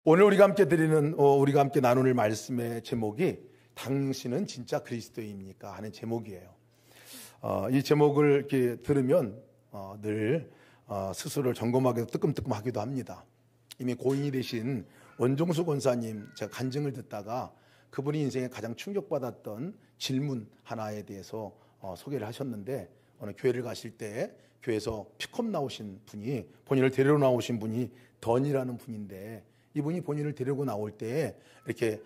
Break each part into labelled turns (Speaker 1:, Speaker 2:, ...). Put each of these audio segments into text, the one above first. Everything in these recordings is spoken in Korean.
Speaker 1: 오늘 우리가 함께 나누는 말씀의 제목이 당신은 진짜 그리스도입니까? 하는 제목이에요. 이 제목을 이렇게 들으면 늘 스스로를 점검하기도 뜨끔뜨끔하기도 합니다. 이미 고인이 되신 원종수 권사님 제가 간증을 듣다가 그분이 인생에 가장 충격받았던 질문 하나에 대해서 소개를 하셨는데, 어느 교회를 가실 때 교회에서 픽업 나오신 분이, 본인을 데리러 나오신 분이 던이라는 분인데, 이분이 본인을 데리고 나올 때 이렇게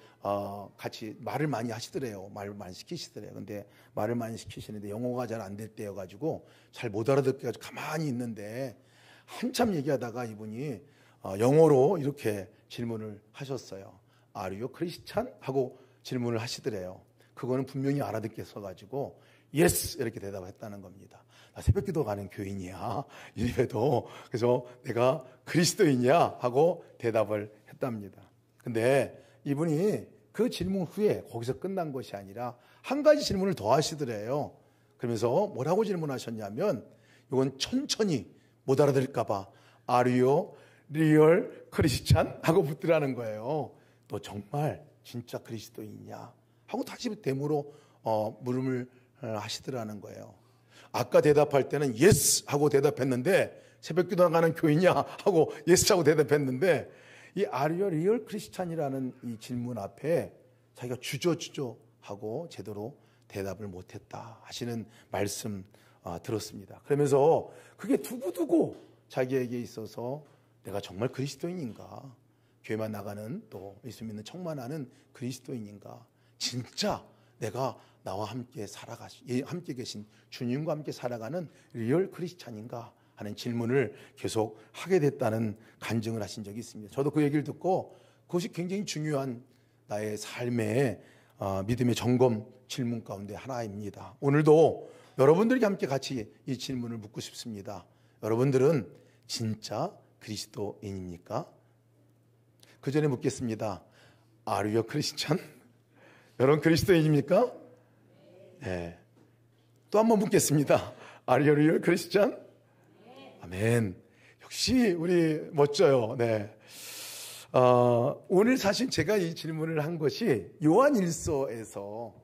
Speaker 1: 같이 말을 많이 하시더래요. 말을 많이 시키시더래요. 근데 말을 많이 시키시는데 영어가 잘 안 될 때여가지고 잘 못 알아듣게 가지고 가만히 있는데, 한참 얘기하다가 이분이 영어로 이렇게 질문을 하셨어요. Are you Christian? 하고 질문을 하시더래요. 그거는 분명히 알아듣게 써가지고 Yes 이렇게 대답했다는 겁니다. 나 새벽기도 가는 교인이야, 이래도. 그래서 내가 그리스도인이야 하고 대답을 했답니다. 근데 이분이 그 질문 후에 거기서 끝난 것이 아니라 한 가지 질문을 더 하시더래요. 그러면서 뭐라고 질문하셨냐면, 이건 천천히 못 알아들을까 봐 Are you real Christian? 하고 묻더라는 거예요. 너 정말 진짜 그리스도인이냐? 하고 다시 되물어 물음을 하시더라는 거예요. 아까 대답할 때는 yes 하고 대답했는데, 새벽기도 나가는 교인이야 하고 yes 하고 대답했는데, 이 Are you real Christian이라는 이 질문 앞에 자기가 주저주저 하고 제대로 대답을 못했다 하시는 말씀 들었습니다. 그러면서 그게 두고두고 자기에게 있어서 내가 정말 그리스도인인가? 교회만 나가는, 또 예수 믿는 척만 하는 그리스도인인가? 진짜 내가 나와 함께 함께 계신 주님과 함께 살아가는 리얼 크리스찬인가 하는 질문을 계속 하게 됐다는 간증을 하신 적이 있습니다. 저도 그 얘기를 듣고 그것이 굉장히 중요한 나의 삶의 믿음의 점검 질문 가운데 하나입니다. 오늘도 여러분들에게 함께 같이 이 질문을 묻고 싶습니다. 여러분들은 진짜 그리스도인입니까? 그 전에 묻겠습니다. Are you Christian? 여러분 그리스도인입니까? 네. 또 한 번 묻겠습니다. Are you real Christian? 아멘. 역시 우리 멋져요. 네. 오늘 사실 제가 이 질문을 한 것이 요한일서에서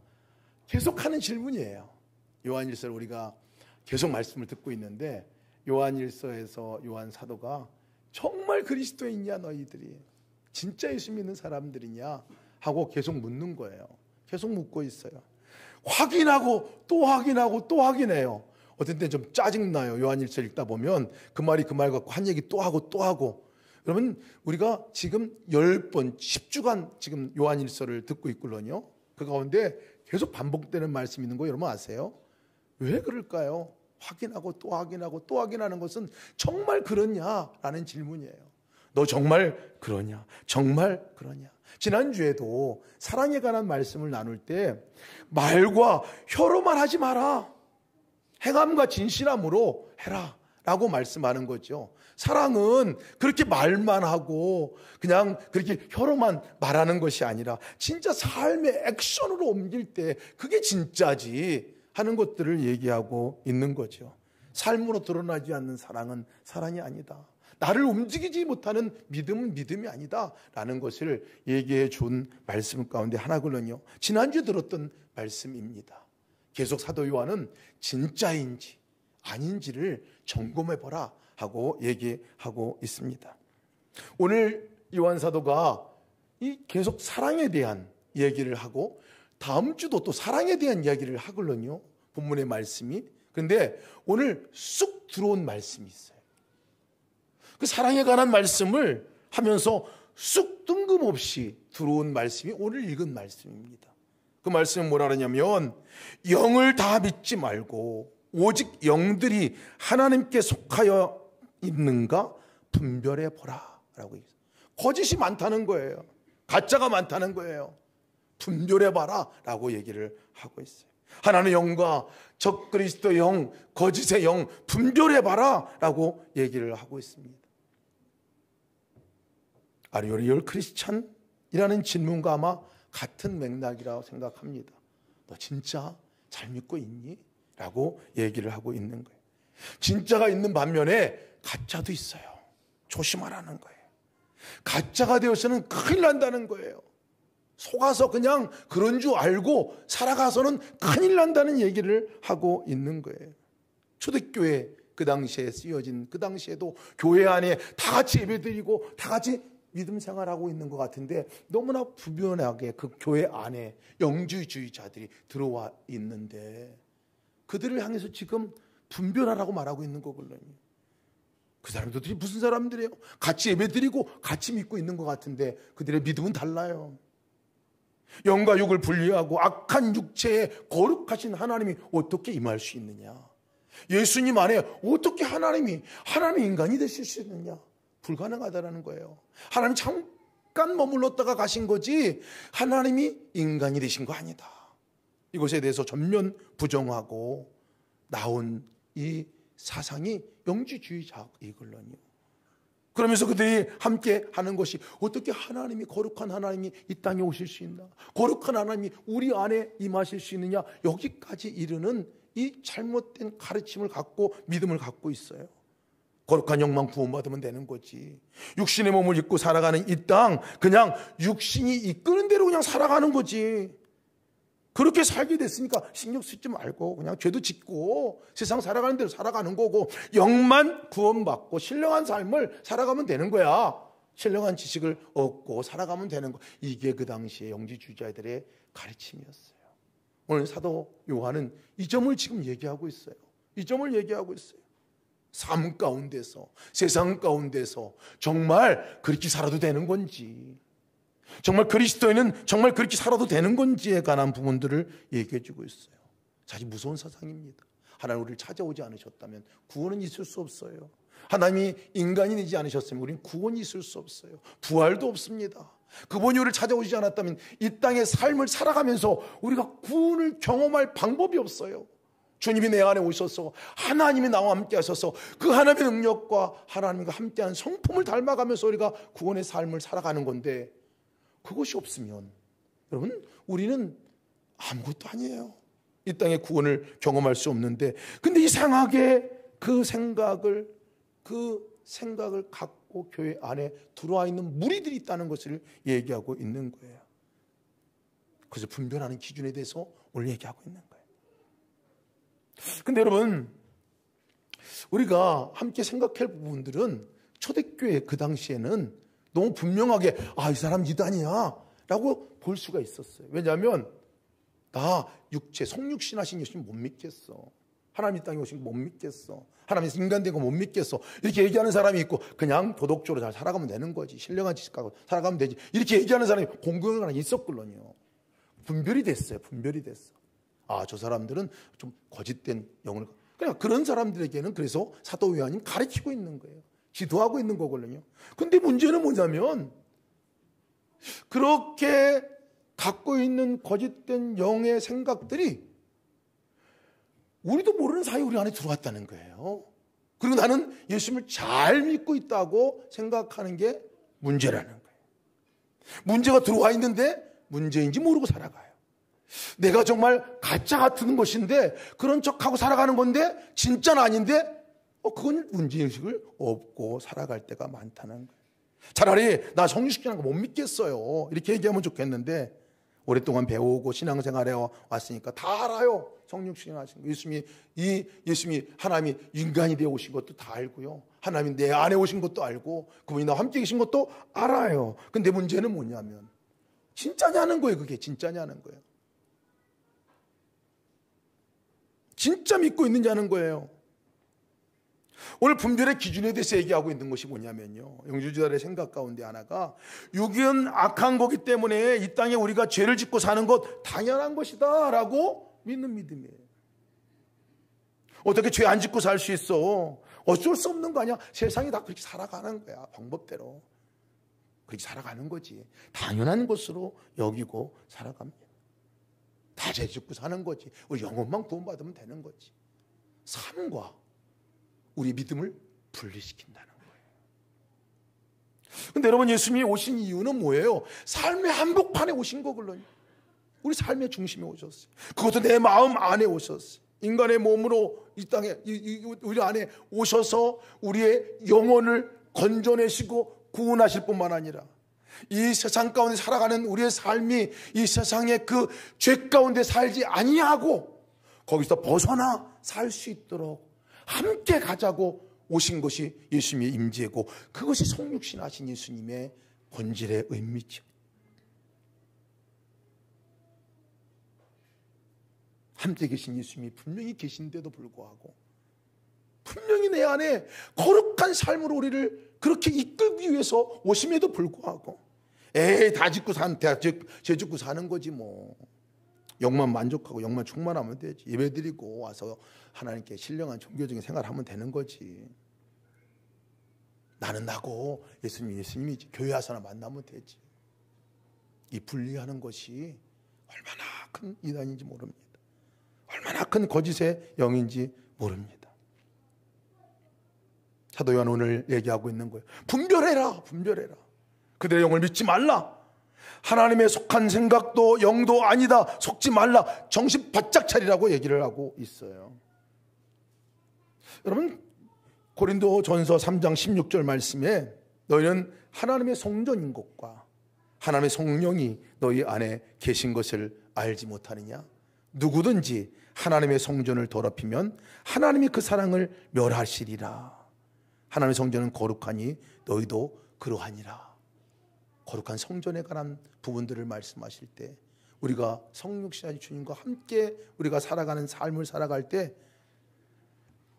Speaker 1: 계속하는 질문이에요. 요한일서를 우리가 계속 말씀을 듣고 있는데, 요한일서에서 요한 사도가 정말 그리스도인이냐 너희들이? 진짜 예수 믿는 사람들이냐? 하고 계속 묻는 거예요. 계속 묻고 있어요. 확인하고 또 확인하고 또 확인해요. 어떤 때는 좀 짜증나요. 요한일서 읽다 보면 그 말이 그 말 갖고 한 얘기 또 하고 또 하고. 여러분, 우리가 지금 10번 10주간 지금 요한일서를 듣고 있거든요. 그 가운데 계속 반복되는 말씀이 있는 거 여러분 아세요? 왜 그럴까요? 확인하고 또 확인하고 또 확인하는 것은 정말 그러냐라는 질문이에요. 너 정말 그러냐? 정말 그러냐? 지난주에도 사랑에 관한 말씀을 나눌 때 말과 혀로만 하지 마라. 행함과 진실함으로 해라 라고 말씀하는 거죠. 사랑은 그렇게 말만 하고 그냥 그렇게 혀로만 말하는 것이 아니라 진짜 삶의 액션으로 옮길 때 그게 진짜지 하는 것들을 얘기하고 있는 거죠. 삶으로 드러나지 않는 사랑은 사랑이 아니다. 나를 움직이지 못하는 믿음은 믿음이 아니다 라는 것을 얘기해 준 말씀 가운데 하나거든요. 지난주에 들었던 말씀입니다. 계속 사도 요한은 진짜인지 아닌지를 점검해 보라 하고 얘기하고 있습니다. 오늘 요한 사도가 이 계속 사랑에 대한 얘기를 하고 다음 주도 또 사랑에 대한 이야기를 하거든요. 본문의 말씀이. 그런데 오늘 쑥 들어온 말씀이 있어요. 그 사랑에 관한 말씀을 하면서 쑥 뜬금없이 들어온 말씀이 오늘 읽은 말씀입니다. 그 말씀은 뭐라 하냐면, 영을 다 믿지 말고 오직 영들이 하나님께 속하여 있는가 분별해 보라 라고 했어요. 거짓이 많다는 거예요. 가짜가 많다는 거예요. 분별해 봐라 라고 얘기를 하고 있어요. 하나님의 영과 적 그리스도 영, 거짓의 영 분별해 봐라 라고 얘기를 하고 있습니다. Are you real Christian? 이라는 질문과 아마 같은 맥락이라고 생각합니다. 너 진짜 잘 믿고 있니? 라고 얘기를 하고 있는 거예요. 진짜가 있는 반면에 가짜도 있어요. 조심하라는 거예요. 가짜가 되어서는 큰일 난다는 거예요. 속아서 그냥 그런 줄 알고 살아가서는 큰일 난다는 얘기를 하고 있는 거예요. 초대교회 그 당시에 쓰여진 그 당시에도 교회 안에 다 같이 예배드리고 다 같이 믿음 생활하고 있는 것 같은데 너무나 불변하게 그 교회 안에 영주주의자들이 들어와 있는데 그들을 향해서 지금 분별하라고 말하고 있는 거거든요. 그 사람들이 무슨 사람들이에요? 같이 예배드리고 같이 믿고 있는 것 같은데 그들의 믿음은 달라요. 영과 육을 분리하고 악한 육체에 거룩하신 하나님이 어떻게 임할 수 있느냐? 예수님 안에 어떻게 하나님이 인간이 되실 수 있느냐? 불가능하다라는 거예요. 하나님 잠깐 머물렀다가 가신 거지 하나님이 인간이 되신 거 아니다. 이것에 대해서 전면 부정하고 나온 이 사상이 영주주의자이걸요. 그러면서 그들이 함께 하는 것이 어떻게 하나님이 거룩한 하나님이 이 땅에 오실 수 있나? 거룩한 하나님이 우리 안에 임하실 수 있느냐? 여기까지 이르는 이 잘못된 가르침을 갖고 믿음을 갖고 있어요. 거룩한 영만 구원받으면 되는 거지. 육신의 몸을 입고 살아가는 이 땅 그냥 육신이 이끄는 대로 그냥 살아가는 거지. 그렇게 살게 됐으니까 신경 쓰지 말고 그냥 죄도 짓고 세상 살아가는 대로 살아가는 거고 영만 구원받고 신령한 삶을 살아가면 되는 거야. 신령한 지식을 얻고 살아가면 되는 거. 이게 그 당시에 영지주의자들의 가르침이었어요. 오늘 사도 요한은 이 점을 지금 얘기하고 있어요. 이 점을 얘기하고 있어요. 삶 가운데서 세상 가운데서 정말 그렇게 살아도 되는 건지 정말 그리스도인은 정말 그렇게 살아도 되는 건지에 관한 부분들을 얘기해 주고 있어요. 사실 무서운 사상입니다. 하나님 우리를 찾아오지 않으셨다면 구원은 있을 수 없어요. 하나님이 인간이 되지 않으셨으면 우리는 구원이 있을 수 없어요. 부활도 없습니다. 그분이 우리를 찾아오지 않았다면 이 땅의 삶을 살아가면서 우리가 구원을 경험할 방법이 없어요. 주님이 내 안에 오셔서 하나님이 나와 함께 하셔서 그 하나님의 능력과 하나님과 함께하는 성품을 닮아가면서 우리가 구원의 삶을 살아가는 건데 그것이 없으면 여러분 우리는 아무것도 아니에요. 이 땅의 구원을 경험할 수 없는데 근데 이상하게 그 생각을 갖고 교회 안에 들어와 있는 무리들이 있다는 것을 얘기하고 있는 거예요. 그래서 분별하는 기준에 대해서 오늘 얘기하고 있는 거예요. 근데 여러분 우리가 함께 생각할 부분들은 초대교회 그 당시에는 너무 분명하게 이 사람 이단이야 라고 볼 수가 있었어요. 왜냐하면 나 육체 성육신 하신 예수님 못 믿겠어. 하나님 이 땅에 오신 거 못 믿겠어. 하나님이 인간 된 거 못 믿겠어. 이렇게 얘기하는 사람이 있고 그냥 도덕적으로 잘 살아가면 되는 거지. 신령한 지식 갖고 살아가면 되지. 이렇게 얘기하는 사람이 공공연 하나 있었거든요. 분별이 됐어요. 분별이 됐어. 저 사람들은 좀 거짓된 영을 그러니까 그런 사람들에게는 그래서 사도 요한이 가르치고 있는 거예요. 지도하고 있는 거거든요. 근데 문제는 뭐냐면 그렇게 갖고 있는 거짓된 영의 생각들이 우리도 모르는 사이에 우리 안에 들어왔다는 거예요. 그리고 나는 예수님을 잘 믿고 있다고 생각하는 게 문제라는 거예요. 문제가 들어와 있는데 문제인지 모르고 살아가요. 내가 정말 가짜 같은 것인데 그런 척하고 살아가는 건데 진짜는 아닌데 그건 문제의식을 없고 살아갈 때가 많다는 거예요. 차라리 나 성육신이라는 거 못 믿겠어요 이렇게 얘기하면 좋겠는데 오랫동안 배우고 신앙생활해 왔으니까 다 알아요. 성육신 하신 거 예수님이 하나님이 인간이 되어 오신 것도 다 알고요. 하나님이 내 안에 오신 것도 알고 그분이 나와 함께 계신 것도 알아요. 근데 문제는 뭐냐면 진짜냐는 거예요. 그게 진짜냐는 거예요. 진짜 믿고 있느냐는 거예요. 오늘 분별의 기준에 대해서 얘기하고 있는 것이 뭐냐면요. 영주주의자의 생각 가운데 하나가 육은 악한 거기 때문에 이 땅에 우리가 죄를 짓고 사는 것 당연한 것이다 라고 믿는 믿음이에요. 어떻게 죄 안 짓고 살 수 있어? 어쩔 수 없는 거 아니야? 세상이 다 그렇게 살아가는 거야. 방법대로. 그렇게 살아가는 거지. 당연한 것으로 여기고 살아갑니다. 다 죄 짓고 사는 거지. 우리 영혼만 구원받으면 되는 거지. 삶과 우리 믿음을 분리시킨다는 거예요. 근데 여러분 예수님이 오신 이유는 뭐예요? 삶의 한복판에 오신 거거든요. 우리 삶의 중심에 오셨어요. 그것도 내 마음 안에 오셨어요. 인간의 몸으로 이 땅에 우리 안에 오셔서 우리의 영혼을 건져내시고 구원하실 뿐만 아니라 이 세상 가운데 살아가는 우리의 삶이 이 세상의 그 죄 가운데 살지 아니하고 거기서 벗어나 살 수 있도록 함께 가자고 오신 것이 예수님의 임재고, 그것이 성육신 하신 예수님의 본질의 의미죠. 함께 계신 예수님이 분명히 계신데도 불구하고, 분명히 내 안에 거룩한 삶으로 우리를 그렇게 이끌기 위해서 오심에도 불구하고, 에이 다 짓고 죄 짓고 사는 거지 뭐, 영만 만족하고 영만 충만하면 되지, 예배드리고 와서 하나님께 신령한 종교적인 생활을 하면 되는 거지, 나는 나고 예수님이지, 교회 와서나 만나면 되지. 이 분리하는 것이 얼마나 큰 이단인지 모릅니다. 얼마나 큰 거짓의 영인지 모릅니다. 사도 요한 오늘 얘기하고 있는 거예요. 분별해라, 분별해라. 그들의 영을 믿지 말라. 하나님의 속한 생각도 영도 아니다. 속지 말라. 정신 바짝 차리라고 얘기를 하고 있어요. 여러분, 고린도 전서 3장 16절 말씀에 너희는 하나님의 성전인 것과 하나님의 성령이 너희 안에 계신 것을 알지 못하느냐? 누구든지 하나님의 성전을 더럽히면 하나님이 그 사랑을 멸하시리라. 하나님의 성전은 거룩하니 너희도 그러하니라. 거룩한 성전에 관한 부분들을 말씀하실 때, 우리가 성육신하신 주님과 함께 우리가 살아가는 삶을 살아갈 때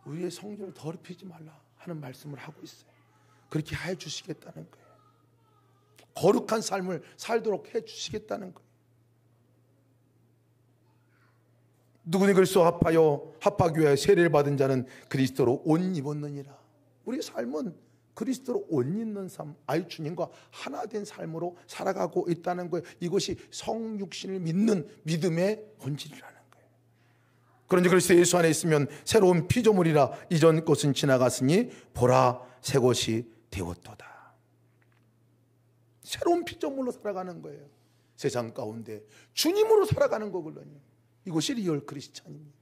Speaker 1: 우리의 성전을 더럽히지 말라 하는 말씀을 하고 있어요. 그렇게 해 주시겠다는 거예요. 거룩한 삶을 살도록 해 주시겠다는 거예요. 누구니 그리스도 합하교회 세례를 받은 자는 그리스도로 옷 입었느니라. 우리의 삶은 그리스도로 옷 입는 삶, 아이 주님과 하나 된 삶으로 살아가고 있다는 거예요. 이것이 성육신을 믿는 믿음의 본질이라는 거예요. 그런지 그리스도 예수 안에 있으면 새로운 피조물이라. 이전 것은 지나갔으니 보라 새 것이 되었도다. 새로운 피조물로 살아가는 거예요. 세상 가운데 주님으로 살아가는 거거든요. 이것이 리얼 크리스찬입니다.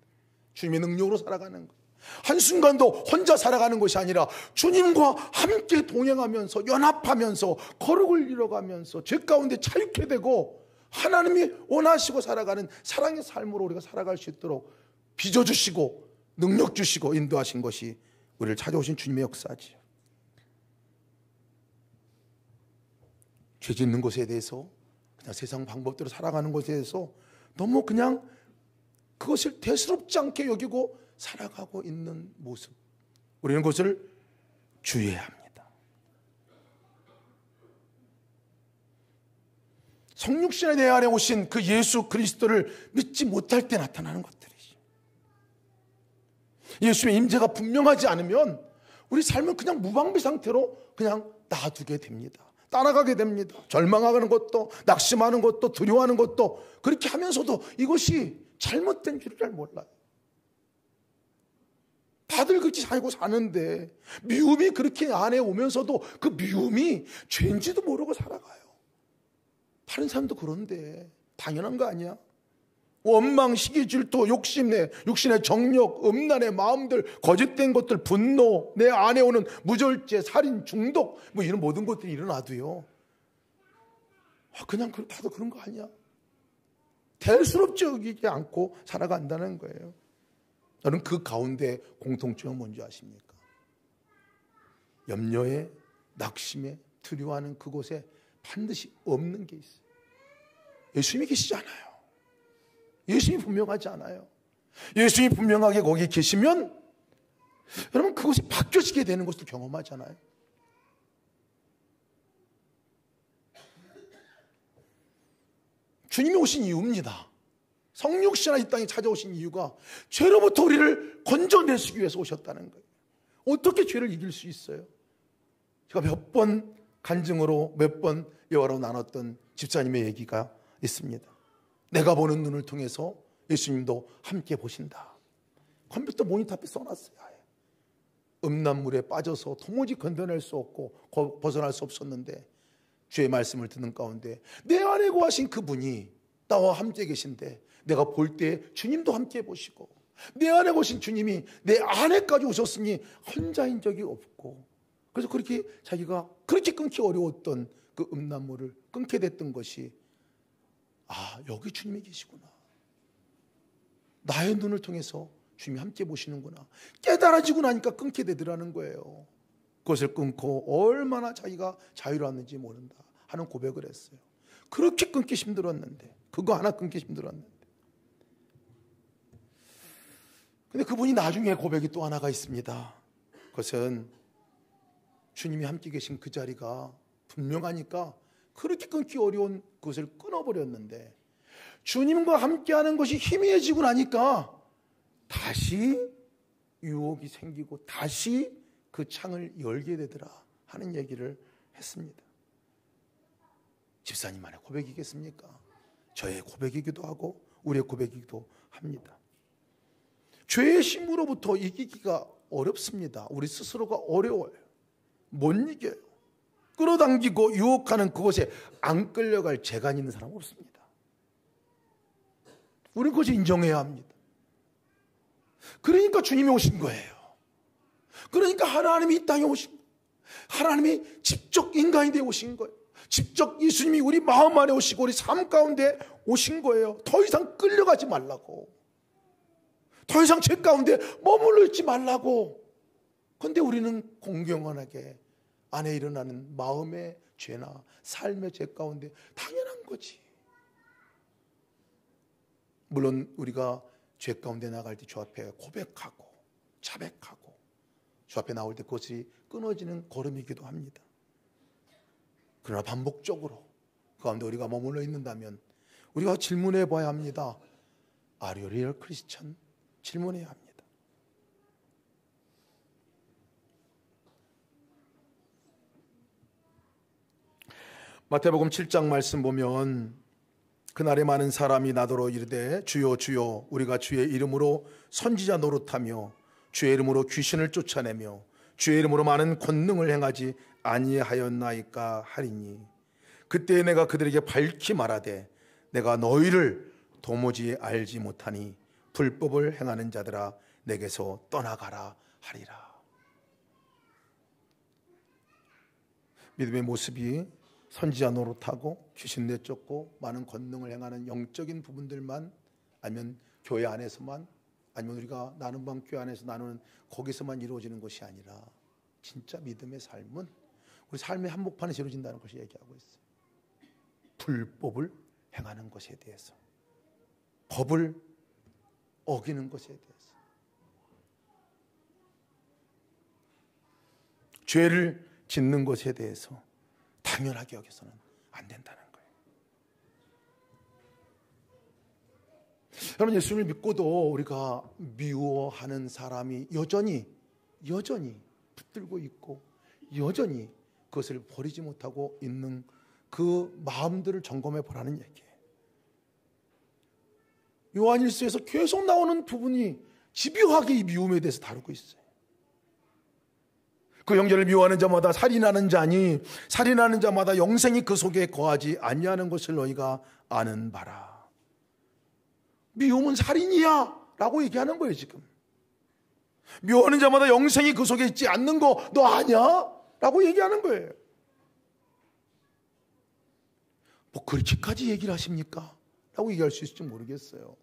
Speaker 1: 주님의 능력으로 살아가는 거예요. 한순간도 혼자 살아가는 것이 아니라 주님과 함께 동행하면서 연합하면서 거룩을 이뤄가면서 죄 가운데 자유케 되고 하나님이 원하시고 살아가는 사랑의 삶으로 우리가 살아갈 수 있도록 빚어주시고 능력 주시고 인도하신 것이 우리를 찾아오신 주님의 역사지요. 죄 짓는 것에 대해서, 그냥 세상 방법대로 살아가는 것에 대해서 너무 그냥 그것을 대수롭지 않게 여기고 살아가고 있는 모습, 우리는 그것을 주의해야 합니다. 성육신의 내 안에 오신 그 예수 그리스도를 믿지 못할 때 나타나는 것들이죠. 예수의 임재가 분명하지 않으면 우리 삶은 그냥 무방비 상태로 그냥 놔두게 됩니다. 따라가게 됩니다. 절망하는 것도, 낙심하는 것도, 두려워하는 것도, 그렇게 하면서도 이것이 잘못된 줄을 잘 몰라요. 다들 그렇게 살고 사는데 미움이 그렇게 안에 오면서도 그 미움이 죄인지도 모르고 살아가요. 다른 사람도 그런데 당연한 거 아니야? 원망, 시기, 질투, 욕심내, 육신의 정욕, 음란의 마음들, 거짓된 것들, 분노, 내 안에 오는 무절제, 살인, 중독, 뭐 이런 모든 것들이 일어나도요, 그냥 다들 그런 거 아니야? 대수롭지 여기지 않고 살아간다는 거예요. 여러분, 그 가운데 공통점은 뭔지 아십니까? 염려에, 낙심에, 두려워하는 그곳에 반드시 없는 게 있어요. 예수님이 계시지 않아요. 예수님이 분명하지 않아요. 예수님이 분명하게 거기 계시면 여러분 그것이 바뀌어지게 되는 것도 경험하잖아요. 주님이 오신 이유입니다. 성육신하 이 땅에 찾아오신 이유가 죄로부터 우리를 건져내시기 위해서 오셨다는 거예요. 어떻게 죄를 이길 수 있어요? 제가 몇 번 간증으로 몇 번 여러 나눴던 집사님의 얘기가 있습니다. 내가 보는 눈을 통해서 예수님도 함께 보신다. 컴퓨터 모니터 앞에 써놨어요. 음란물에 빠져서 도무지 건져낼 수 없고 벗어날 수 없었는데 주의 말씀을 듣는 가운데 내 안에 거하신 그분이 나와 함께 계신데 내가 볼 때 주님도 함께 보시고 내 안에 오신 주님이 내 안에까지 오셨으니 혼자인 적이 없고 그래서 그렇게 자기가 그렇게 끊기 어려웠던 그 음란물을 끊게 됐던 것이, 아, 여기 주님이 계시구나, 나의 눈을 통해서 주님이 함께 보시는구나, 깨달아지고 나니까 끊게 되더라는 거예요. 그것을 끊고 얼마나 자기가 자유로웠는지 모른다 하는 고백을 했어요. 그렇게 끊기 힘들었는데, 그거 하나 끊기 힘들었는데. 근데 그분이 나중에 고백이 또 하나가 있습니다. 그것은 주님이 함께 계신 그 자리가 분명하니까 그렇게 끊기 어려운 그것을 끊어버렸는데, 주님과 함께하는 것이 희미해지고 나니까 다시 유혹이 생기고 다시 그 창을 열게 되더라 하는 얘기를 했습니다. 집사님만의 고백이겠습니까? 저의 고백이기도 하고 우리의 고백이기도 합니다. 죄의 힘으로부터 이기기가 어렵습니다. 우리 스스로가 어려워요. 못 이겨요. 끌어당기고 유혹하는 그것에 안 끌려갈 재간 있는 사람 없습니다. 우리는 그것을 인정해야 합니다. 그러니까 주님이 오신 거예요. 그러니까 하나님이 이 땅에 오신 거예요. 하나님이 직접 인간이 되어 오신 거예요. 직접 예수님이 우리 마음 안에 오시고 우리 삶 가운데 오신 거예요. 더 이상 끌려가지 말라고, 더 이상 죄 가운데 머물러 있지 말라고. 그런데 우리는 공경연하게 안에 일어나는 마음의 죄나 삶의 죄 가운데 당연한 거지. 물론 우리가 죄 가운데 나갈 때 주 앞에 고백하고 자백하고 주 앞에 나올 때 그것이 끊어지는 걸음이기도 합니다. 그러나 반복적으로 그 가운데 우리가 머물러 있는다면 우리가 질문해 봐야 합니다. Are you real Christian? 질문해야 합니다. 마태복음 7장 말씀 보면, 그날에 많은 사람이 나더러 이르되 주여 주여 우리가 주의 이름으로 선지자 노릇하며 주의 이름으로 귀신을 쫓아내며 주의 이름으로 많은 권능을 행하지 아니하였나이까 하리니, 그때 내가 그들에게 밝히 말하되 내가 너희를 도무지 알지 못하니 불법을 행하는 자들아 내게서 떠나가라 하리라. 믿음의 모습이 선지자 노릇하고 귀신 내쫓고 많은 권능을 행하는 영적인 부분들만, 아니면 교회 안에서만, 아니면 우리가 나누는 밤 교회 안에서 나누는 거기서만 이루어지는 것이 아니라 진짜 믿음의 삶은 우리 삶의 한복판에서 이루어진다는 것을 얘기하고 있어요. 불법을 행하는 것에 대해서, 법을 어기는 것에 대해서, 죄를 짓는 것에 대해서 당연하게 여기서는 안 된다는 거예요. 여러분, 예수님을 믿고도 우리가 미워하는 사람이 여전히 붙들고 있고 여전히 그것을 버리지 못하고 있는 그 마음들을 점검해 보라는 얘기예요. 요한일서에서 계속 나오는 부분이 집요하게 이 미움에 대해서 다루고 있어요. 그 형제를 미워하는 자마다 살인하는 자니 살인하는 자마다 영생이 그 속에 거하지 아니하는 것을 너희가 아는 바라. 미움은 살인이야 라고 얘기하는 거예요. 지금 미워하는 자마다 영생이 그 속에 있지 않는 거 너 아냐? 라고 얘기하는 거예요. 뭐 그렇게까지 얘기를 하십니까? 라고 얘기할 수 있을지 모르겠어요.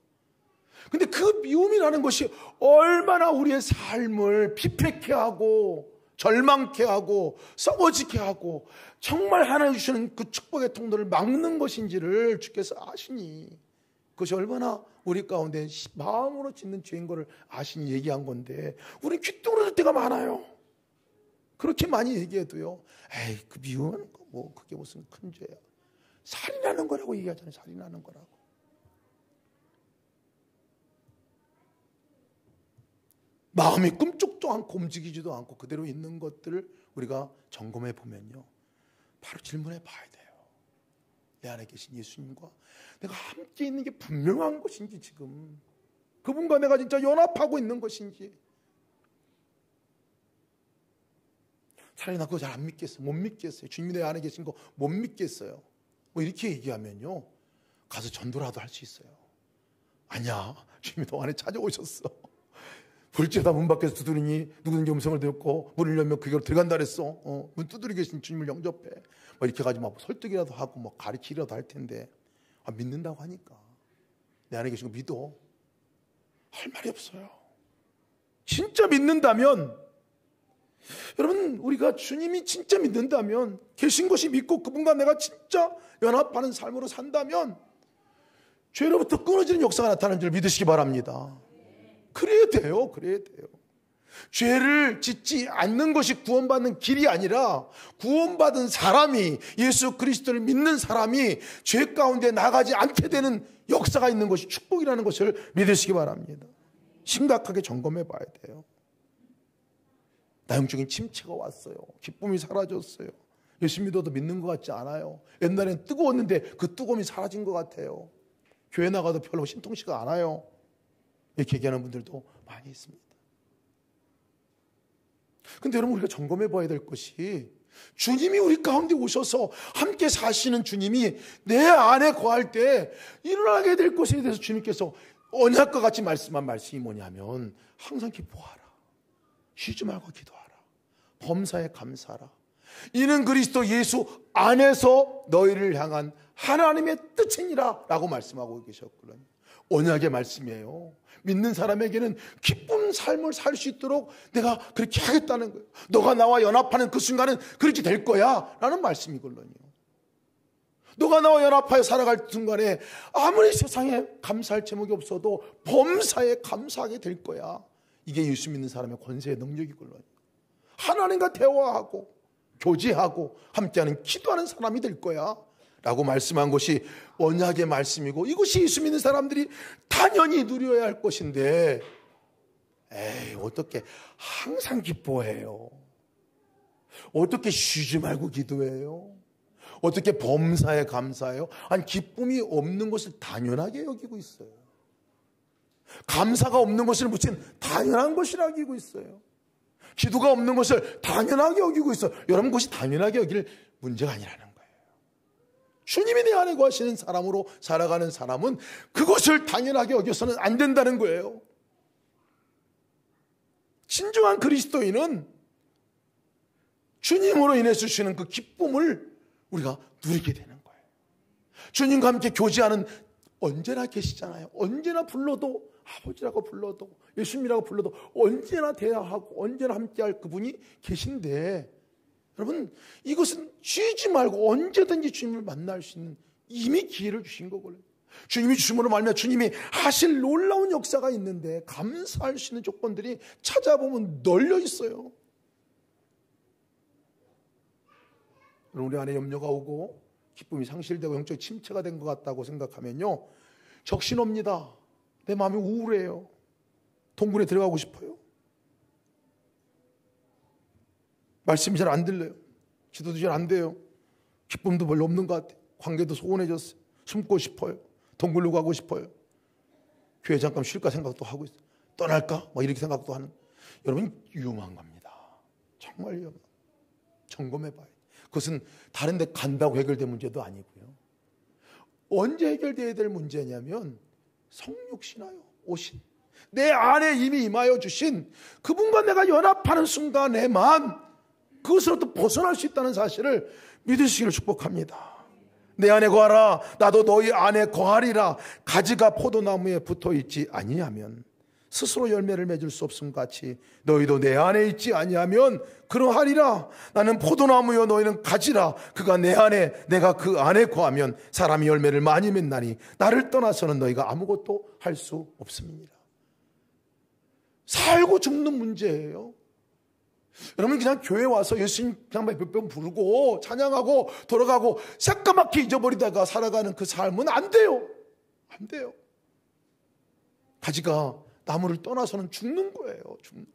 Speaker 1: 근데 그 미움이라는 것이 얼마나 우리의 삶을 피폐케 하고 절망케 하고 썩어지게 하고 정말 하나님 주시는 그 축복의 통로를 막는 것인지를 주께서 아시니, 그것이 얼마나 우리 가운데 마음으로 짓는 죄인 것을 아시니 얘기한 건데, 우리는 귓등으로 때가 많아요. 그렇게 많이 얘기해도요, 에이 그 미움하는 거 뭐 그게 무슨 큰 죄야, 살인하는 거라고 얘기하잖아요. 살인하는 거라고. 마음이 꿈쩍도 않고 움직이지도 않고 그대로 있는 것들을 우리가 점검해 보면요, 바로 질문해 봐야 돼요. 내 안에 계신 예수님과 내가 함께 있는 게 분명한 것인지, 지금 그분과 내가 진짜 연합하고 있는 것인지. 차라리 나 그거 잘 안 믿겠어요. 못 믿겠어요. 주님이 내 안에 계신 거 못 믿겠어요. 뭐 이렇게 얘기하면요, 가서 전도라도 할 수 있어요. 아니야, 주님이 너 안에 찾아오셨어. 불지어다 문 밖에서 두드리니 누구든지 음성을 듣고 문을 열면 그게로 들어간다 그랬어. 문 두드리고 계신 주님을 영접해. 뭐 이렇게 가지고 막 설득이라도 하고 뭐 가르치기라도 할 텐데, 믿는다고 하니까 내 안에 계신 거 믿어. 할 말이 없어요. 진짜 믿는다면, 여러분, 우리가 주님이 진짜 믿는다면, 계신 것이 믿고 그분과 내가 진짜 연합하는 삶으로 산다면 죄로부터 끊어지는 역사가 나타나는 줄 믿으시기 바랍니다. 그래야 돼요. 그래야 돼요. 죄를 짓지 않는 것이 구원받는 길이 아니라, 구원받은 사람이, 예수 그리스도를 믿는 사람이 죄 가운데 나가지 않게 되는 역사가 있는 것이 축복이라는 것을 믿으시기 바랍니다. 심각하게 점검해 봐야 돼요. 나영적인 침체가 왔어요. 기쁨이 사라졌어요. 예수 믿어도 믿는 것 같지 않아요. 옛날엔 뜨거웠는데 그 뜨거움이 사라진 것 같아요. 교회 나가도 별로 신통치가 않아요. 이렇게 얘기하는 분들도 많이 있습니다. 근데 여러분, 우리가 점검해 봐야 될 것이, 주님이 우리 가운데 오셔서 함께 사시는 주님이 내 안에 거할 때 일어나게 될 것에 대해서 주님께서 언약과 같이 말씀한 말씀이 뭐냐면, 항상 기뻐하라, 쉬지 말고 기도하라, 범사에 감사하라, 이는 그리스도 예수 안에서 너희를 향한 하나님의 뜻이니라 라고 말씀하고 계셨거든요. 언약의 말씀이에요. 믿는 사람에게는 기쁜 삶을 살 수 있도록 내가 그렇게 하겠다는 거예요. 너가 나와 연합하는 그 순간은 그렇게 될 거야 라는 말씀이거든요. 너가 나와 연합하여 살아갈 순간에 아무리 세상에 감사할 제목이 없어도 범사에 감사하게 될 거야. 이게 예수 믿는 사람의 권세의 능력이거든요. 하나님과 대화하고 교제하고 함께하는 기도하는 사람이 될 거야 라고 말씀한 것이 언약의 말씀이고, 이것이 예수 믿는 사람들이 당연히 누려야 할 것인데, 어떻게 항상 기뻐해요? 어떻게 쉬지 말고 기도해요? 어떻게 범사에 감사해요? 아니, 기쁨이 없는 것을 당연하게 여기고 있어요. 감사가 없는 것을 무슨 당연한 것이라 여기고 있어요. 기도가 없는 것을 당연하게 여기고 있어요. 여러분, 그것이 당연하게 여길 문제가 아니라는 거예요. 주님이 내 안에 거하시는 사람으로 살아가는 사람은 그것을 당연하게 여겨서는 안 된다는 거예요. 진정한 그리스도인은 주님으로 인해서 주시는 그 기쁨을 우리가 누리게 되는 거예요. 주님과 함께 교제하는, 언제나 계시잖아요. 언제나 불러도, 아버지라고 불러도, 예수님이라고 불러도 언제나 대화하고 언제나 함께할 그분이 계신데, 여러분, 이것은 쉬지 말고 언제든지 주님을 만날 수 있는 이미 기회를 주신 거거든요. 주님이 주심으로 말미암아 주님이 하실 놀라운 역사가 있는데, 감사할 수 있는 조건들이 찾아보면 널려 있어요. 우리 안에 염려가 오고 기쁨이 상실되고 영적 침체가 된 것 같다고 생각하면요, 적신호입니다. 내 마음이 우울해요. 동굴에 들어가고 싶어요. 말씀이 잘 안 들려요. 기도도 잘 안 돼요. 기쁨도 별로 없는 것 같아요. 관계도 소원해졌어요. 숨고 싶어요. 동굴로 가고 싶어요. 교회 잠깐 쉴까 생각도 하고 있어요. 떠날까? 뭐 이렇게 생각도 하는. 여러분, 위험한 겁니다. 정말 위험해요. 점검해봐요. 그것은 다른 데 간다고 해결될 문제도 아니고요. 언제 해결돼야 될 문제냐면, 성육신하여 오신, 내 안에 이미 임하여 주신 그분과 내가 연합하는 순간에만 그것으로부터 벗어날 수 있다는 사실을 믿으시기를 축복합니다. 내 안에 거하라, 나도 너희 안에 거하리라. 가지가 포도나무에 붙어있지 아니하면 스스로 열매를 맺을 수 없음 같이 너희도 내 안에 있지 아니하면 그러하리라. 나는 포도나무여 너희는 가지라. 그가 내 안에, 내가 그 안에 거하면 사람이 열매를 많이 맺나니 나를 떠나서는 너희가 아무것도 할 수 없습니다. 살고 죽는 문제예요. 여러분, 그냥 교회 와서 예수님 그냥 몇 번 부르고 찬양하고 돌아가고 새까맣게 잊어버리다가 살아가는 그 삶은 안 돼요. 안 돼요. 가지가 나무를 떠나서는 죽는 거예요. 죽는 거.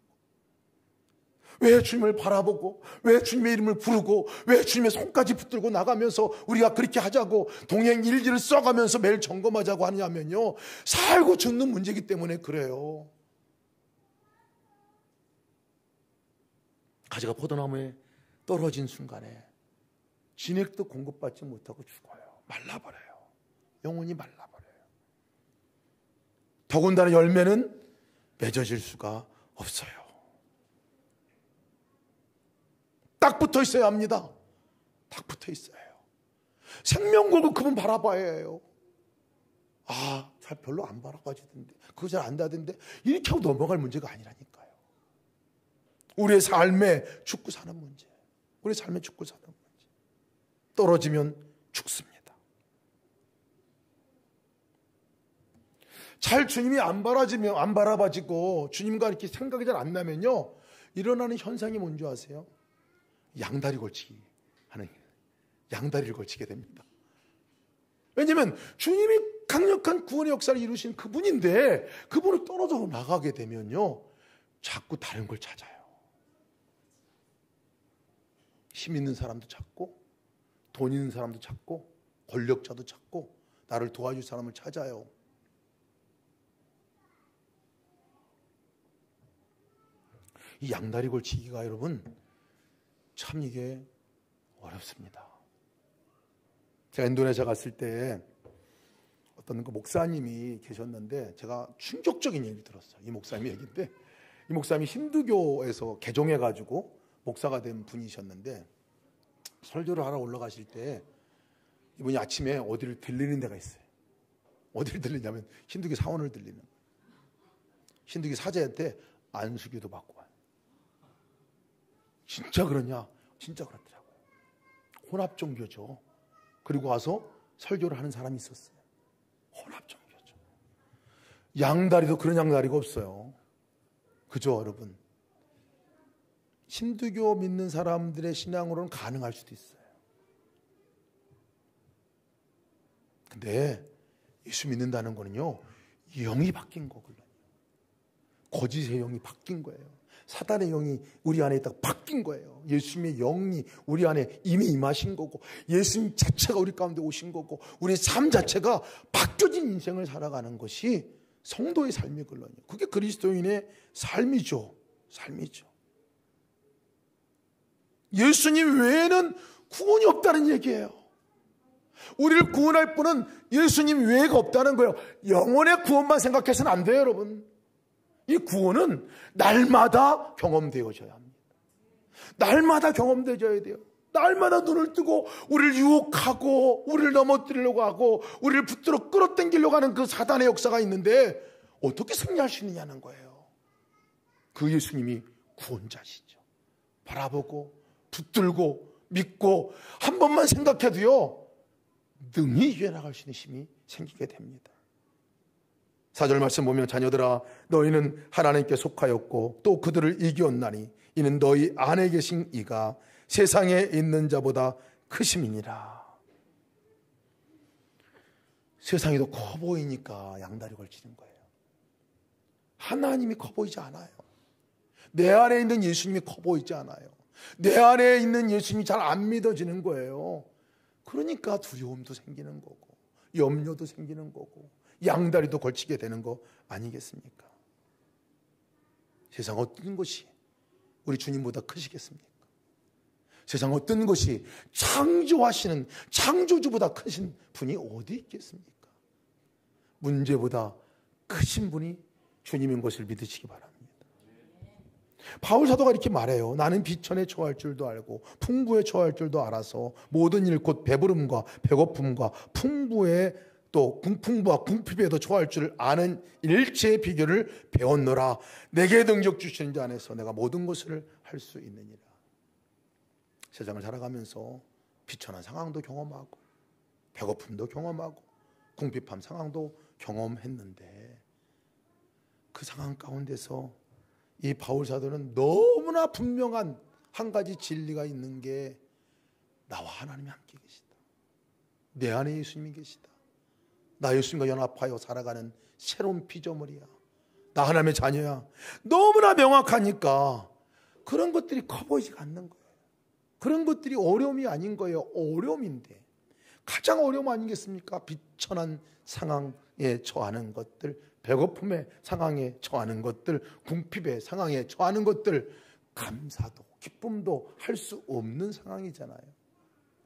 Speaker 1: 왜 주님을 바라보고, 왜 주님의 이름을 부르고, 왜 주님의 손까지 붙들고 나가면서 우리가 그렇게 하자고 동행 일지를 써가면서 매일 점검하자고 하냐면요, 살고 죽는 문제이기 때문에 그래요. 가지가 포도나무에 떨어진 순간에 진액도 공급받지 못하고 죽어요. 말라버려요. 영혼이 말라버려요. 더군다나 열매는 맺어질 수가 없어요. 딱 붙어 있어야 합니다. 딱 붙어 있어요. 생명 걸고 그분 바라봐야 해요. 아, 잘 별로 안 바라봐지던데, 그거 잘 안 다던데, 이렇게 하고 넘어갈 문제가 아니라니까요. 우리의 삶에 죽고 사는 문제, 우리의 삶에 죽고 사는 문제. 떨어지면 죽습니다. 잘 주님이 안 바라봐지고 주님과 이렇게 생각이 잘 안 나면요, 일어나는 현상이 뭔지 아세요? 양다리 걸치기 하는, 양다리를 걸치게 됩니다. 왜냐하면 주님이 강력한 구원의 역사를 이루신 그분인데, 그분을 떨어져 나가게 되면요, 자꾸 다른 걸 찾아요. 힘 있는 사람도 찾고, 돈 있는 사람도 찾고, 권력자도 찾고, 나를 도와줄 사람을 찾아요. 이 양다리 걸치기가 여러분, 참 이게 어렵습니다. 제가 인도네시아 갔을 때 어떤 그 목사님이 계셨는데, 제가 충격적인 얘기를 들었어요. 이 목사님 얘기인데, 이 목사님이 힌두교에서 개종해가지고 목사가 된 분이셨는데, 설교를 하러 올라가실 때 이분이 아침에 어디를 들리는 데가 있어요. 어디를 들리냐면 힌두교 사원을 들리는 거예요. 힌두교 사제한테 안수기도 받고 와요. 진짜 그러냐? 진짜 그렇더라고요. 혼합종교죠. 그리고 와서 설교를 하는 사람이 있었어요. 혼합종교죠. 양다리도 그런 양다리가 없어요. 그죠, 여러분? 힌두교 믿는 사람들의 신앙으로는 가능할 수도 있어요. 근데 예수 믿는다는 거는요, 영이 바뀐 거거든요. 거짓의 영이 바뀐 거예요. 사단의 영이 우리 안에 있다가 바뀐 거예요. 예수님의 영이 우리 안에 이미 임하신 거고, 예수님 자체가 우리 가운데 오신 거고, 우리의 삶 자체가 바뀌어진 인생을 살아가는 것이 성도의 삶이거든요. 그게 그리스도인의 삶이죠. 삶이죠. 예수님 외에는 구원이 없다는 얘기예요. 우리를 구원할 분은 예수님 외에가 없다는 거예요. 영혼의 구원만 생각해서는 안 돼요, 여러분. 이 구원은 날마다 경험되어져야 합니다. 날마다 경험되어져야 돼요. 날마다 눈을 뜨고 우리를 유혹하고 우리를 넘어뜨리려고 하고 우리를 붙들어 끌어당기려고 하는 그 사단의 역사가 있는데, 어떻게 승리할 수 있느냐는 거예요. 그 예수님이 구원자시죠. 바라보고 붙들고 믿고 한 번만 생각해도요, 능히 이겨나갈 수 있는 힘이 생기게 됩니다. 4절 말씀 보면, 자녀들아 너희는 하나님께 속하였고 또 그들을 이겼나니 이는 너희 안에 계신 이가 세상에 있는 자보다 크심이니라. 세상이 더 커 보이니까 양다리 걸치는 거예요. 하나님이 커 보이지 않아요. 내 안에 있는 예수님이 커 보이지 않아요. 내 안에 있는 예수님이 잘 안 믿어지는 거예요. 그러니까 두려움도 생기는 거고 염려도 생기는 거고 양다리도 걸치게 되는 거 아니겠습니까? 세상 어떤 것이 우리 주님보다 크시겠습니까? 세상 어떤 것이 창조하시는 창조주보다 크신 분이 어디 있겠습니까? 문제보다 크신 분이 주님인 것을 믿으시기 바랍니다. 바울 사도가 이렇게 말해요. 나는 비천에 처할 줄도 알고 풍부에 처할 줄도 알아서 모든 일 곧 배부름과 배고픔과 풍부와 궁핍에도 처할 줄 아는 일체의 비결을 배웠노라. 내게 능력 주시는 자 안에서 내가 모든 것을 할 수 있느니라. 세상을 살아가면서 비천한 상황도 경험하고 배고픔도 경험하고 궁핍한 상황도 경험했는데, 그 상황 가운데서 이 바울 사도는 너무나 분명한 한 가지 진리가 있는 게, 나와 하나님이 함께 계시다. 내 안에 예수님이 계시다. 나 예수님과 연합하여 살아가는 새로운 피조물이야. 나 하나님의 자녀야. 너무나 명확하니까 그런 것들이 커 보이지가 않는 거예요. 그런 것들이 어려움이 아닌 거예요. 어려움인데, 가장 어려움 아니겠습니까? 비천한 상황에 처하는 것들, 배고픔의 상황에 처하는 것들, 궁핍의 상황에 처하는 것들, 감사도 기쁨도 할 수 없는 상황이잖아요.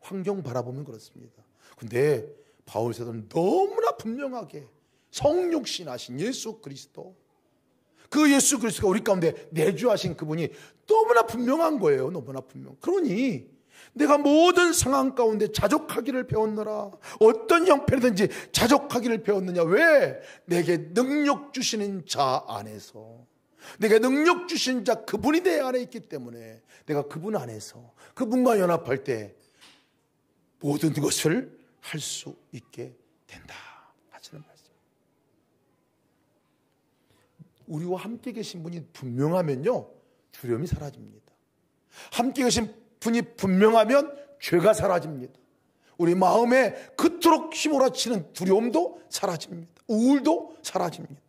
Speaker 1: 환경 바라보면 그렇습니다. 근데 바울 사도는 너무나 분명하게 성육신하신 예수 그리스도, 그 예수 그리스도가 우리 가운데 내주하신 그분이 너무나 분명한 거예요. 너무나 분명. 그러니 내가 모든 상황 가운데 자족하기를 배웠노라. 어떤 형편이든지 자족하기를 배웠느냐. 왜? 내게 능력 주시는 자 안에서, 내게 능력 주신 자 그분이 내 안에 있기 때문에 내가 그분 안에서 그분과 연합할 때 모든 것을 할 수 있게 된다 하시는 말씀. 우리와 함께 계신 분이 분명하면요, 두려움이 사라집니다. 함께 계신 분이 분명하면 죄가 사라집니다. 우리 마음에 그토록 휘몰아치는 두려움도 사라집니다. 우울도 사라집니다.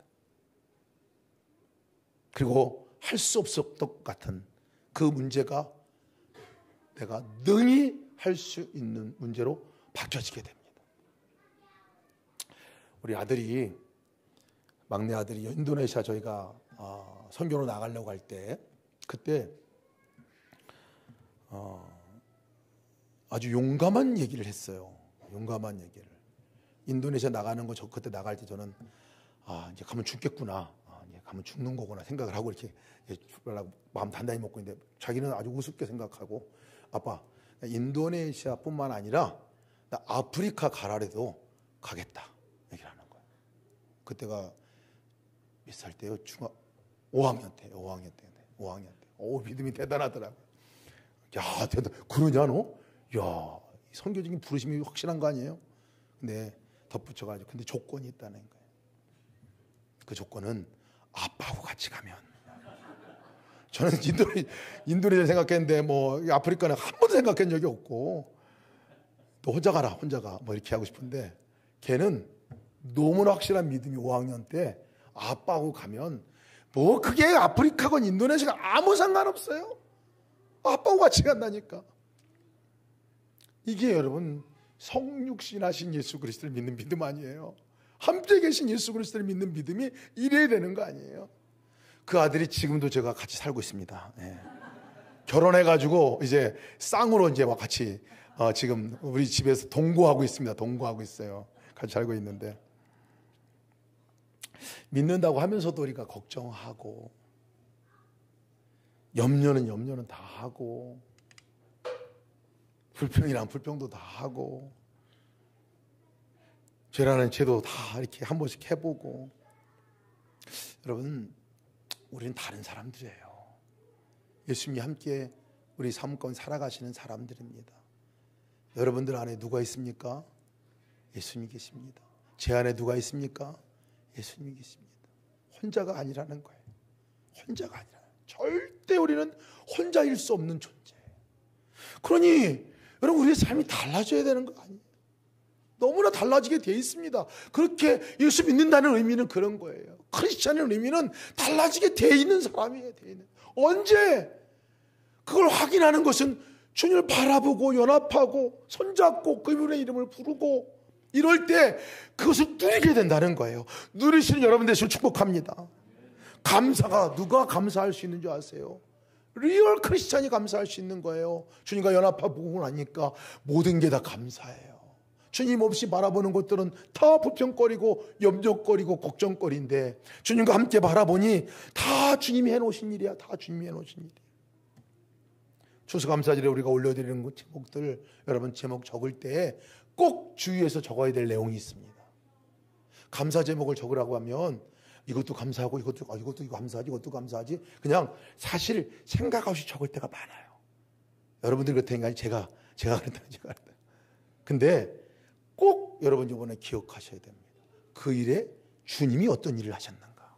Speaker 1: 그리고 할 수 없을 것 같은 그 문제가 내가 능히 할 수 있는 문제로 바뀌어지게 됩니다. 우리 아들이, 막내 아들이 인도네시아 저희가 선교로 나가려고 할 때, 그때 아주 용감한 얘기를 했어요. 용감한 얘기를. 인도네시아 나가는 거, 저 그때 나갈 때 저는 이제 가면 죽겠구나, 이제 가면 죽는 거구나 생각을 하고 이렇게 마음 단단히 먹고 있는데, 자기는 아주 우습게 생각하고, 아빠, 인도네시아뿐만 아니라 나 아프리카 가라래도 가겠다 얘기를 하는 거예요. 그때가 몇 살 때요? 5학년 때. 5학년 때. 오, 믿음이 대단하더라고요. 야, 그러냐 너? 야, 선교적인 부르심이 확실한 거 아니에요? 근데 덧붙여가지고, 근데 조건이 있다는 거예요. 그 조건은 아빠하고 같이 가면. 저는 인도네시아 생각했는데 뭐 아프리카는 한 번도 생각한 적이 없고, 너 혼자 가라, 혼자 가, 뭐 이렇게 하고 싶은데, 걔는 너무나 확실한 믿음이 5학년 때 아빠하고 가면 뭐 그게 아프리카건 인도네시아가 아무 상관없어요. 아빠하고 같이 간다니까. 이게 여러분 성육신하신 예수 그리스도를 믿는 믿음 아니에요. 함께 계신 예수 그리스도를 믿는 믿음이 이래야 되는 거 아니에요. 그 아들이 지금도 제가 같이 살고 있습니다. 네. 결혼해가지고 이제 쌍으로 이제 막 같이 지금 우리 집에서 동거하고 있습니다. 동거하고 있어요. 같이 살고 있는데, 믿는다고 하면서도 우리가 걱정하고, 염려는 다 하고, 불평이란 불평도 다 하고, 죄라는 죄도 다 이렇게 한 번씩 해보고. 여러분, 우리는 다른 사람들이에요. 예수님이 함께 우리 삶 가운데 살아가시는 사람들입니다. 여러분들 안에 누가 있습니까? 예수님이 계십니다. 제 안에 누가 있습니까? 예수님이 계십니다. 혼자가 아니라는 거예요. 혼자가 아니라. 절대 우리는 혼자일 수 없는 존재예요. 그러니 여러분, 우리의 삶이 달라져야 되는 거 아니에요? 너무나 달라지게 되어 있습니다. 그렇게 예수 믿는다는 의미는 그런 거예요. 크리스찬의 의미는 달라지게 되어 있는 사람이에요. 되어 있는. 언제 그걸 확인하는 것은 주님을 바라보고 연합하고 손잡고 그분의 이름을 부르고 이럴 때 그것을 누리게 된다는 거예요. 누리시는 여러분 되시길 축복합니다. 감사가, 누가 감사할 수 있는 줄 아세요? 리얼 크리스찬이 감사할 수 있는 거예요. 주님과 연합하고 나니까 모든 게 다 감사해요. 주님 없이 바라보는 것들은 다 불평거리고 염려거리고 걱정거리인데, 주님과 함께 바라보니 다 주님이 해놓으신 일이야. 다 주님이 해놓으신 일이야. 추수감사절에 우리가 올려드리는 제목들, 여러분 제목 적을 때 꼭 주의해서 적어야 될 내용이 있습니다. 감사 제목을 적으라고 하면 이것도 감사하고 이것도 이거 감사하지, 이것도 감사하지, 그냥 사실 생각 없이 적을 때가 많아요. 여러분들 그렇다니까 제가 그랬다. 근데 꼭 여러분 이번에 기억하셔야 됩니다. 그 일에 주님이 어떤 일을 하셨는가.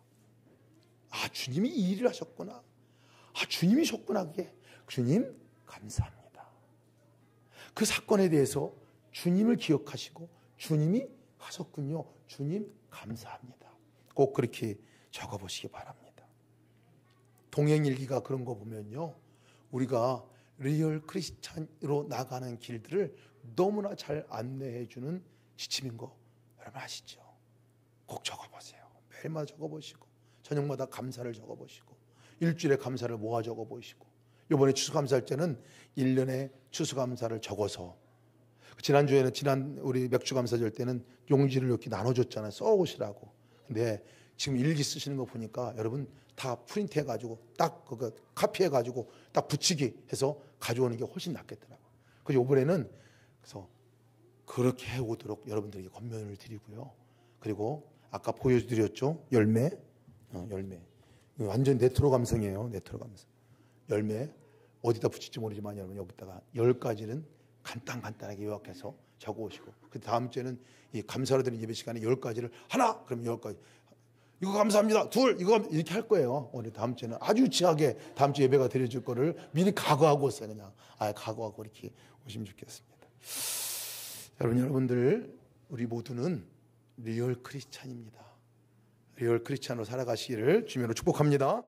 Speaker 1: 아, 주님이 이 일을 하셨구나. 아, 주님이셨구나. 그게 주님 감사합니다. 그 사건에 대해서 주님을 기억하시고 주님이 하셨군요. 주님 감사합니다. 꼭 그렇게 적어보시기 바랍니다. 동행일기가 그런 거 보면요, 우리가 리얼 크리스찬으로 나가는 길들을 너무나 잘 안내해주는 지침인 거 여러분 아시죠? 꼭 적어보세요. 매일마다 적어보시고, 저녁마다 감사를 적어보시고, 일주일에 감사를 모아 적어보시고, 이번에 추수감사할 때는 1년에 추수감사를 적어서, 지난주에는 우리 맥주감사절 때는 용지를 이렇게 나눠줬잖아요. 써오시라고. 근데 지금 일기 쓰시는 거 보니까 여러분 다 프린트 해가지고 딱 그거 카피해가지고 딱 붙이기 해서 가져오는 게 훨씬 낫겠더라고요. 그래서 이번에는 그래서 그렇게 해오도록 여러분들에게 권면을 드리고요. 그리고 아까 보여드렸죠? 열매. 완전 네트로 감성이에요. 네트로 감성. 열매 어디다 붙일지 모르지만 여러분 여기다가 10가지는 간단하게 요약해서 적어오시고 그 다음 주에는 이 감사로 드리는 예배 시간에 10가지를 하나 그럼 10가지 이거 감사합니다. 둘 이거 이렇게 할 거예요. 오늘 다음 주에는 아주 유치하게 다음 주 예배가 드려질 거를 미리 각오하고 오세요. 그냥 각오하고 이렇게 오시면 좋겠습니다. 여러분들 우리 모두는 리얼 크리스찬입니다. 리얼 크리스찬으로 살아가시기를 주님으로 축복합니다.